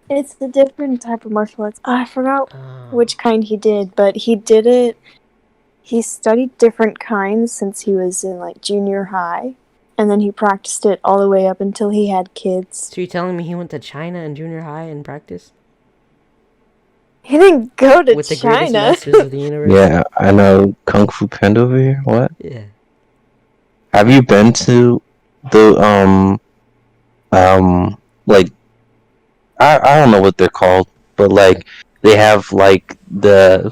It's a different type of martial arts. I forgot Oh. which kind he did, but he did it. He studied different kinds since he was in like junior high, and then he practiced it all the way up until he had kids. So you're telling me he went to China in junior high and practiced? He didn't go to With the greatest China. masters of the universe? Yeah, I know Kung Fu Panda over here. What? Yeah. Have you been to the like I don't know what they're called, but like they have like I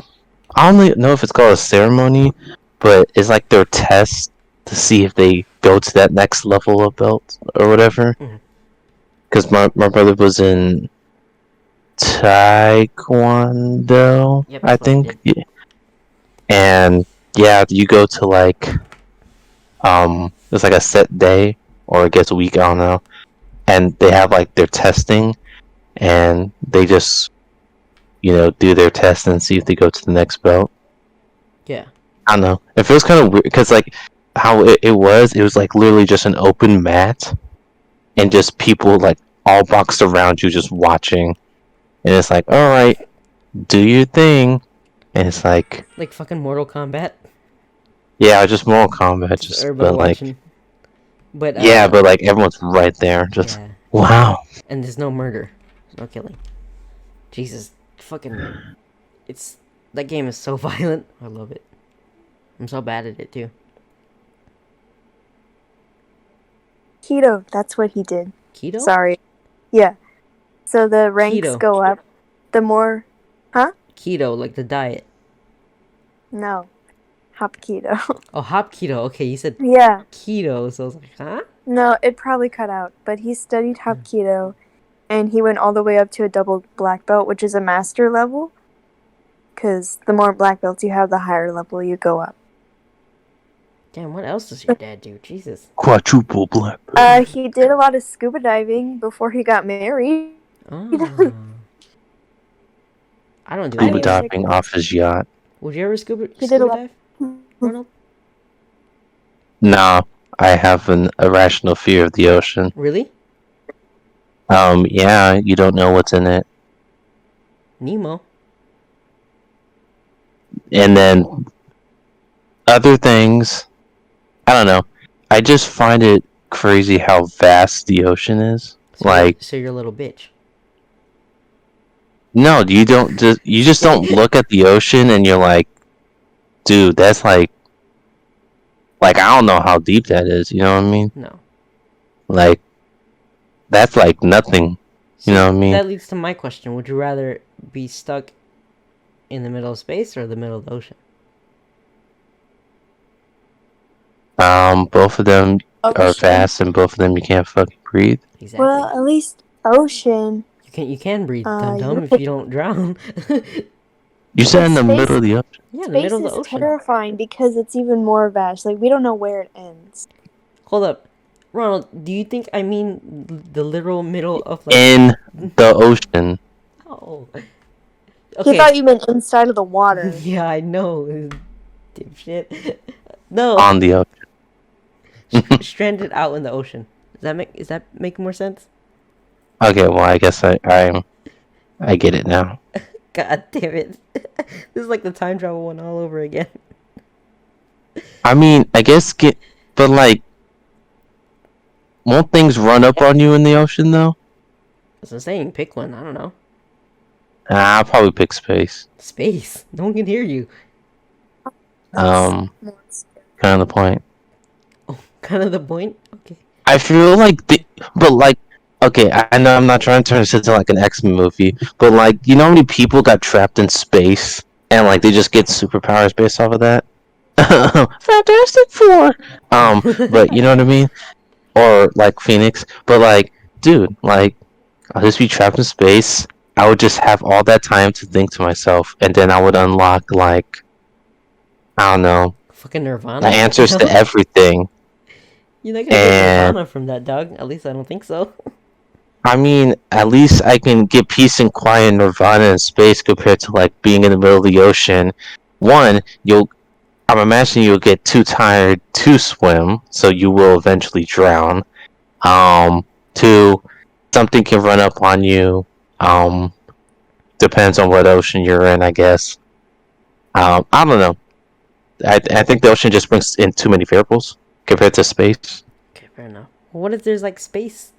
don't know if it's called a ceremony, but it's like their test to see if they go to that next level of belt or whatever. Mhm. Because my brother was in Taekwondo, Yep, I that's what I think. did. Yeah. And yeah, you go to like it's like a set day or it gets a week, I don't know. And they have like their testing and they just do their test and see if they go to the next belt. Yeah. I don't know. It feels kind of weird because like how it was like literally just an open mat and just people like all boxed around you just watching. And it's like, all right, do your thing. And it's like, Like fucking Mortal Kombat. yeah, just Mortal Kombat, just Everybody but like, watching. But yeah, but like everyone's right there, just yeah. wow. And there's no murder. There's no killing. Jesus. Fucking. That game is so violent. I love it. I'm so bad at it too. Keto, that's what he did. Keto? Sorry. Yeah. So the ranks Keto. go up. The more. Keto, like the diet. No. Hop keto. Oh, hop keto. Okay, you said Yeah. keto, so I was like, huh? No, it probably cut out. But he studied hop keto. and he went all the way up to a double black belt, which is a master level. Because the more black belts you have, the higher level you go up. Damn, what else does your dad do? Jesus. Quadruple black belt. He did a lot of scuba diving before he got married. Oh. I don't do Scuba any of that. diving off his yacht. Would you ever scuba He did a lot. dive, Ronald? No, I have an irrational fear of the ocean. Really? Yeah, you don't know what's in it. Nemo. And then other things, I don't know. I just find it crazy how vast the ocean is. So you're a little bitch. No, you just don't look at the ocean and you're like, dude, that's like I don't know how deep that is, you know what I mean? No. Like, that's like nothing, you know what I mean? That leads to my question. Would you rather be stuck in the middle of space or the middle of the ocean? Both of them are Ocean. vast and both of them you can't fucking breathe. Exactly. Well, at least ocean. You can breathe, you dum would if you don't drown. You said in the Space- middle of the ocean? Yeah, in the Space middle of is the ocean. terrifying because it's even more vast. Like, we don't know where it ends. Hold up. Ronald, do you think I mean the literal middle of like... In the ocean. Oh. He Okay. thought you meant inside of the water. Yeah, I know. Dipshit. No. On the ocean. Stranded out in the ocean. Is that make more sense? Okay, well, I guess I get it now. God damn it. This is like the time travel one all over again. I mean, I guess but like, won't things run up on you in the ocean though? As I'm saying, pick one. I don't know. I'll probably pick space. Space. No one can hear you. Kind of the point. Oh, kind of the point? Okay. I feel like okay, I know I'm not trying to turn this into like an X-Men movie, but like, you know how many people got trapped in space and like they just get superpowers based off of that? Fantastic Four. But you know what I mean? Or like Phoenix. But like, dude, like, I'll just be trapped in space. I would just have all that time to think to myself, and then I would unlock like, I don't know, Fucking Nirvana. the answers to everything. You're not gonna get Nirvana from that, dog. At least I don't think so. I mean, at least I can get peace and quiet in Nirvana in space compared to like being in the middle of the ocean. One, I'm imagining you'll get too tired to swim, so you will eventually drown. Two, something can run up on you. Depends on what ocean you're in, I guess. I don't know. I think the ocean just brings in too many variables compared to space. Okay, fair enough. Well, what if there's like space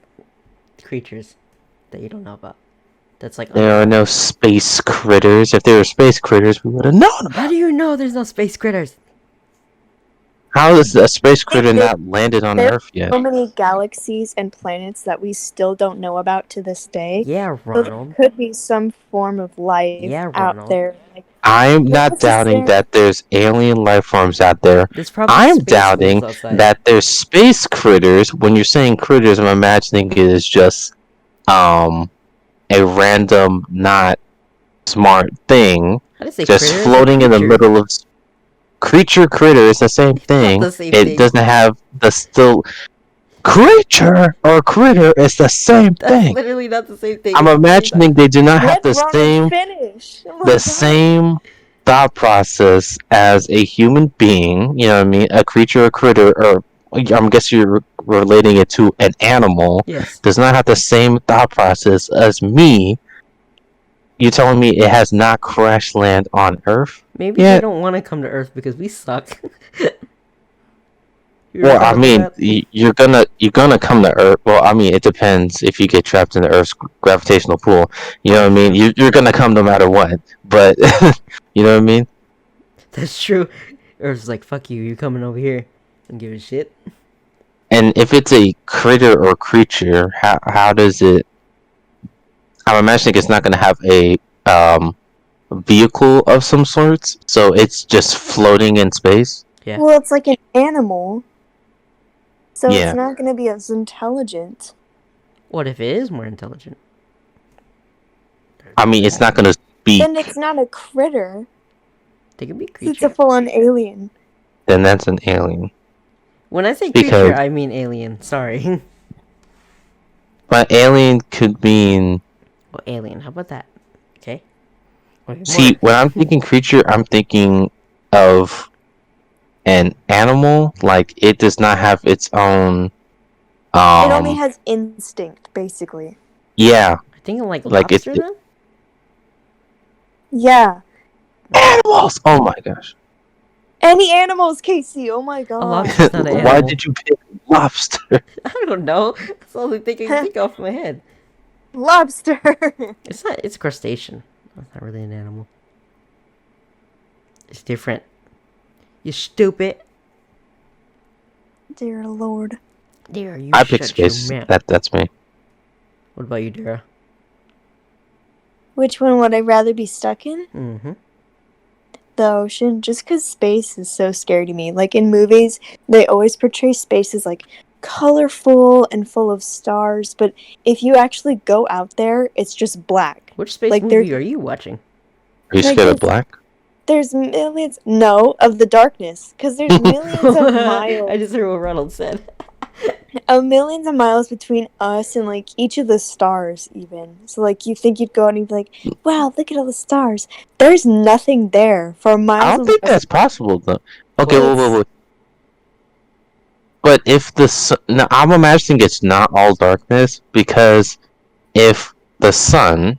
creatures that you don't know about? That's like... There are no space critters. If there were space critters, we would have known about. How do you know there's no space critters? How is a space critter not landed on There Earth yet? so many galaxies and planets that we still don't know about to this day. Yeah, So there Ronald. could be some form of life Yeah, out Ronald. there. Like, I'm not What's this doubting thing? that there's alien life forms out there. There's probably I'm space doubting wolves outside. that there's space critters. When you're saying critters, I'm imagining it is just a random, not smart thing I didn't say just critter, floating in the creature. middle of critter is the same thing. the same It thing. doesn't have the still creature or critter is the same That's thing. literally not the same thing. I'm It's imagining they do not have let the Ronald same finish. Oh my the God. same thought process as a human being. You know what I mean? A creature or critter, or I'm guessing you're relating it to an animal. Yes. Does not have the same thought process as me. You telling me it has not crash land on Earth? Maybe Yeah. they don't want to come to Earth because we suck. You Well, ever I thought mean, about that? you're gonna come to Earth. Well, I mean, it depends if you get trapped in the Earth's gravitational pull. You know what I mean? You're gonna come no matter what. But you know what I mean? That's true. Earth's like, fuck you, you're coming over here. Don't give a shit. And if it's a critter or creature, how does it? I'm imagining it's not gonna have a vehicle of some sorts, so it's just floating in space. Yeah. Well, it's like an animal. So Yeah. it's not going to be as intelligent. What if it is more intelligent? I mean, it's not gonna speak. Then it's not a critter. They could be It's creature. a full-on alien. Then that's an alien. When I say Because- creature, I mean alien. Sorry. But alien could mean. Well, alien. How about that? Okay. Okay, See, more. when I'm thinking creature, I'm thinking of an animal. Like it does not have its own. It only has instinct, basically. Yeah, I'm thinking like like lobster then. Yeah. animals. Oh my gosh. Any animals, Casey. Oh my A god. lobster's not an Why animal. did you pick lobster? I don't know. That's the only thing I can think off my head. Lobster. It's not. It's a crustacean. That's not really an animal. It's different. You stupid. Dear Lord. Dara, you I picked shut your space. mouth. That's me. What about you, Dara? Which one would I rather be stuck in? Mm-hmm. The ocean, just because space is so scary to me. Like in movies, they always portray space as like colorful and full of stars, but if you actually go out there, it's just black. Which space Like, movie there's- are you watching? Are you Like scared of this- black? There's millions, no, of the darkness, because there's millions of miles. I just heard what Ronald said. Millions of miles between us and like each of the stars even, so like you think you'd go out and be like, wow, look at all the stars. There's nothing there for miles. I don't and think miles. that's possible though. Okay, Well, wait. But if the sun, now I'm imagining it's not all darkness because if the sun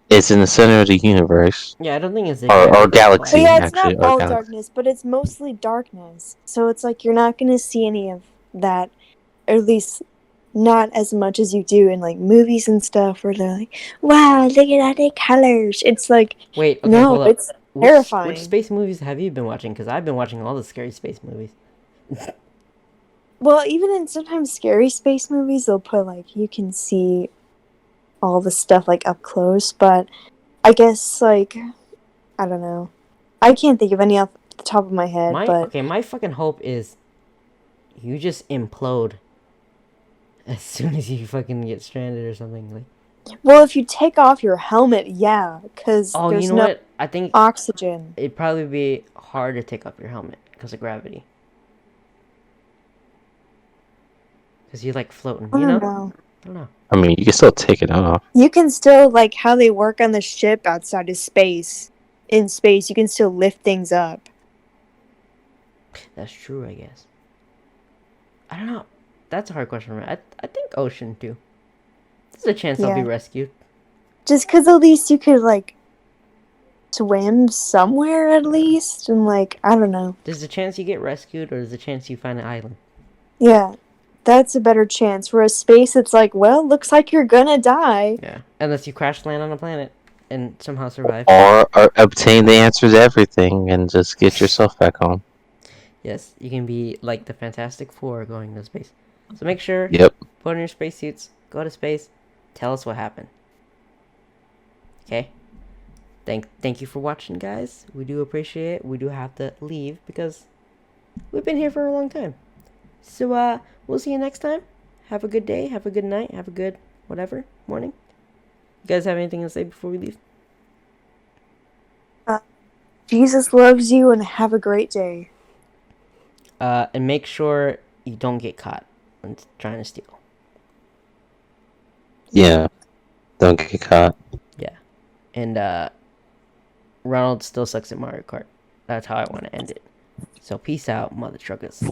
is in the center of the universe Yeah, I don't think it's or exactly that galaxy, But far. yeah, it's actually, not or all galaxy. darkness, but it's mostly darkness, so it's like you're not gonna see any of that, or at least not as much as you do in like movies and stuff where they're like, wow, look at all the colors. It's like, Wait, okay, no, hold up. it's Which terrifying. space movies have you been watching? Because I've been watching all the scary space movies. Well, even in sometimes scary space movies, they'll put like you can see all the stuff like up close, but I guess like I don't know. I can't think of any off the top of my head, but My fucking hope is you just implode as soon as you fucking get stranded or something. Like, well, if you take off your helmet, yeah, because oh, there's you know no what? I think oxygen. it'd probably be hard to take off your helmet because of gravity. Because you're like floating, I you don't know? know. I don't know. I mean, you can still take it off. You can still like how they work on the ship outside of space. In space, you can still lift things up. That's true, I guess. I don't know. That's a hard question. I think ocean too. There's a chance I'll be Yeah. rescued. Just because at least you could like swim somewhere at least, and like I don't know. There's a chance you get rescued, or there's a chance you find an island. Yeah, that's a better chance. Whereas space, it's like, well, looks like you're gonna die. Yeah, unless you crash land on a planet and somehow survive. Or obtain the answer to everything and just get yourself back home. Yes, you can be like the Fantastic Four going to space. So make sure, Yep. put on your spacesuits, go to space, tell us what happened. Okay? Thank you for watching, guys. We do appreciate it. We do have to leave because we've been here for a long time. So we'll see you next time. Have a good day, have a good night, have a good whatever, morning. You guys have anything to say before we leave? Jesus loves you, and have a great day. And make sure you don't get caught when trying to steal. Yeah. Don't get caught. And Ronald still sucks at Mario Kart. That's how I want to end it. So peace out, mother truckers.